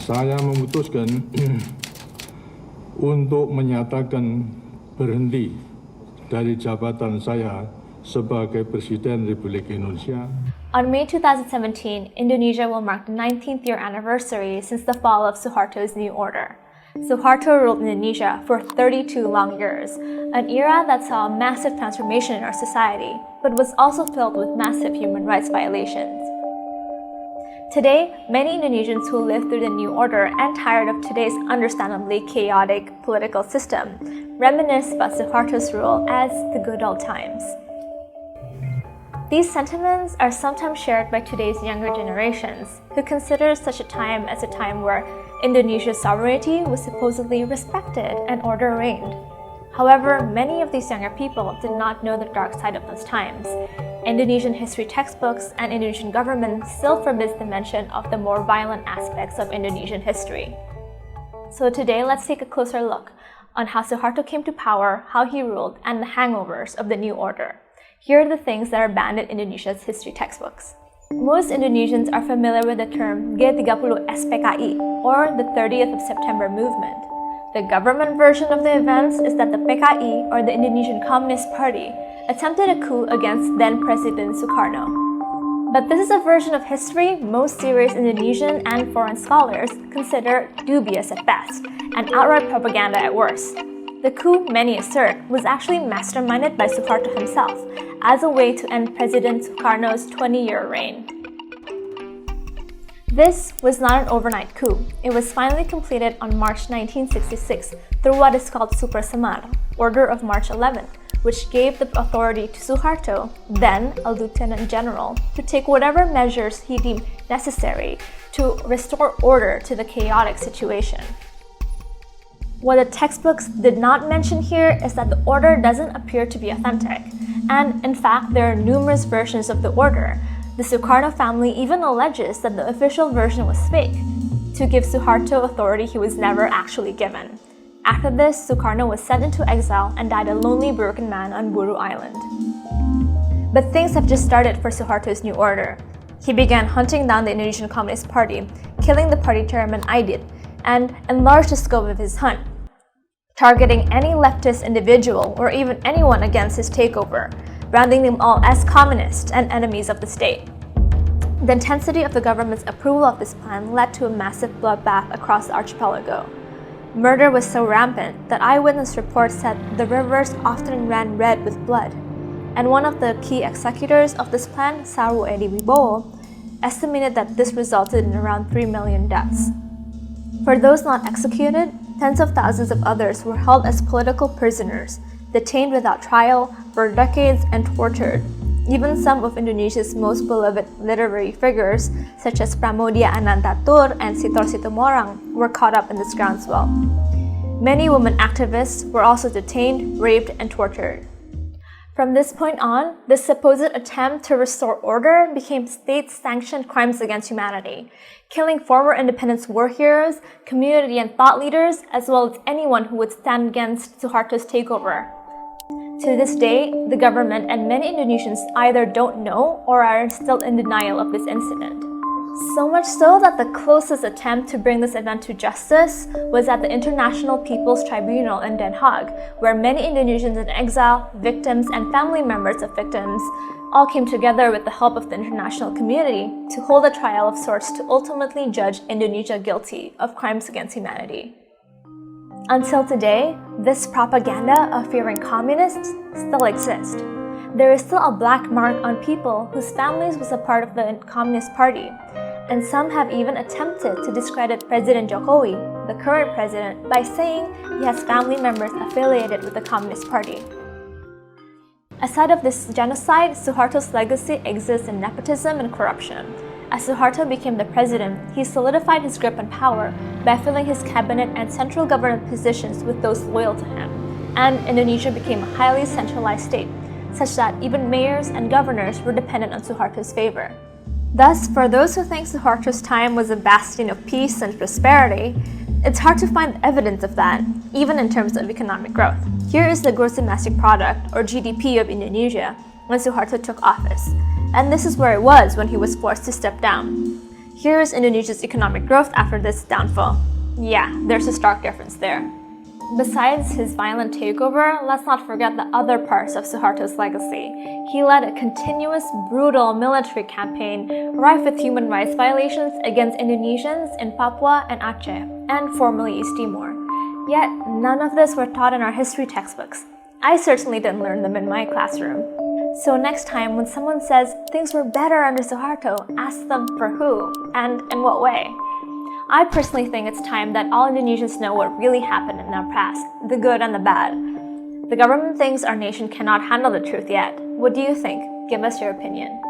saya memutuskan untuk menyatakan berhenti dari jabatan saya sebagai Presiden Republik Indonesia. On May 2017, Indonesia will mark the 19th year anniversary since the fall of Suharto's new order. Suharto ruled Indonesia for 32 long years, an era that saw a massive transformation in our society, but was also filled with massive human rights violations. Today, many Indonesians who live through the new order and tired of today's understandably chaotic political system reminisce about Suharto's rule as the good old times. These sentiments are sometimes shared by today's younger generations, who consider such a time as a time where Indonesia's sovereignty was supposedly respected and order reigned. However, many of these younger people did not know the dark side of those times. Indonesian history textbooks and Indonesian government still forbids the mention of the more violent aspects of Indonesian history. So today, let's take a closer look on how Suharto came to power, how he ruled, and the hangovers of the new order. Here are the things that are banned in Indonesia's history textbooks. Most Indonesians are familiar with the term G30 SPKI, or the 30th of September movement. The government version of the events is that the PKI, or the Indonesian Communist Party, attempted a coup against then-President Soeharto. But this is a version of history most serious Indonesian and foreign scholars consider dubious at best, and outright propaganda at worst. The coup, many assert, was actually masterminded by Suharto himself as a way to end President Sukarno's 20-year reign. This was not an overnight coup. It was finally completed on March 1966 through what is called Supersemar, Order of March 11th, which gave the authority to Suharto, then a lieutenant general, to take whatever measures he deemed necessary to restore order to the chaotic situation. What the textbooks did not mention here is that the order doesn't appear to be authentic, and in fact there are numerous versions of the order. The Sukarno family even alleges that the official version was fake, to give Suharto authority he was never actually given. After this, Sukarno was sent into exile and died a lonely, broken man on Buru Island. But things have just started for Suharto's new order. He began hunting down the Indonesian Communist Party, killing the party chairman Aidit, and enlarged the scope of his hunt, targeting any leftist individual or even anyone against his takeover, branding them all as communists and enemies of the state. The intensity of the government's approval of this plan led to a massive bloodbath across the archipelago. Murder was so rampant that eyewitness reports said the rivers often ran red with blood, and one of the key executors of this plan, Saru Edi Wibowo, estimated that this resulted in around 3 million deaths. For those not executed, tens of thousands of others were held as political prisoners, detained without trial for decades and tortured. Even some of Indonesia's most beloved literary figures, such as Pramoedya Anantatur and Sitor Situmorang, were caught up in this groundswell. Many women activists were also detained, raped, and tortured. From this point on, the supposed attempt to restore order became state-sanctioned crimes against humanity, killing former independence war heroes, community and thought leaders, as well as anyone who would stand against Suharto's takeover. To this day, the government and many Indonesians either don't know or are still in denial of this incident. So much so that the closest attempt to bring this event to justice was at the International People's Tribunal in Den Haag, where many Indonesians in exile, victims, and family members of victims all came together with the help of the international community to hold a trial of sorts to ultimately judge Indonesia guilty of crimes against humanity. Until today, this propaganda of fearing communists still exists. There is still a black mark on people whose families was a part of the Communist Party, and some have even attempted to discredit President Jokowi, the current president, by saying he has family members affiliated with the Communist Party. Aside of this genocide, Suharto's legacy exists in nepotism and corruption. As Suharto became the president, he solidified his grip on power by filling his cabinet and central government positions with those loyal to him, and Indonesia became a highly centralized state, such that even mayors and governors were dependent on Suharto's favor. Thus, for those who think Suharto's time was a bastion of peace and prosperity, it's hard to find evidence of that, even in terms of economic growth. Here is the gross domestic product, or GDP, of Indonesia when Suharto took office, and this is where it was when he was forced to step down. Here's Indonesia's economic growth after this downfall. Yeah, there's a stark difference there. Besides his violent takeover, let's not forget the other parts of Suharto's legacy. He led a continuous, brutal military campaign rife with human rights violations against Indonesians in Papua and Aceh, and formerly East Timor. Yet, none of this were taught in our history textbooks. I certainly didn't learn them in my classroom. So next time when someone says things were better under Suharto, ask them for who and in what way. I personally think it's time that all Indonesians know what really happened in our past, the good and the bad. The government thinks our nation cannot handle the truth yet. What do you think? Give us your opinion.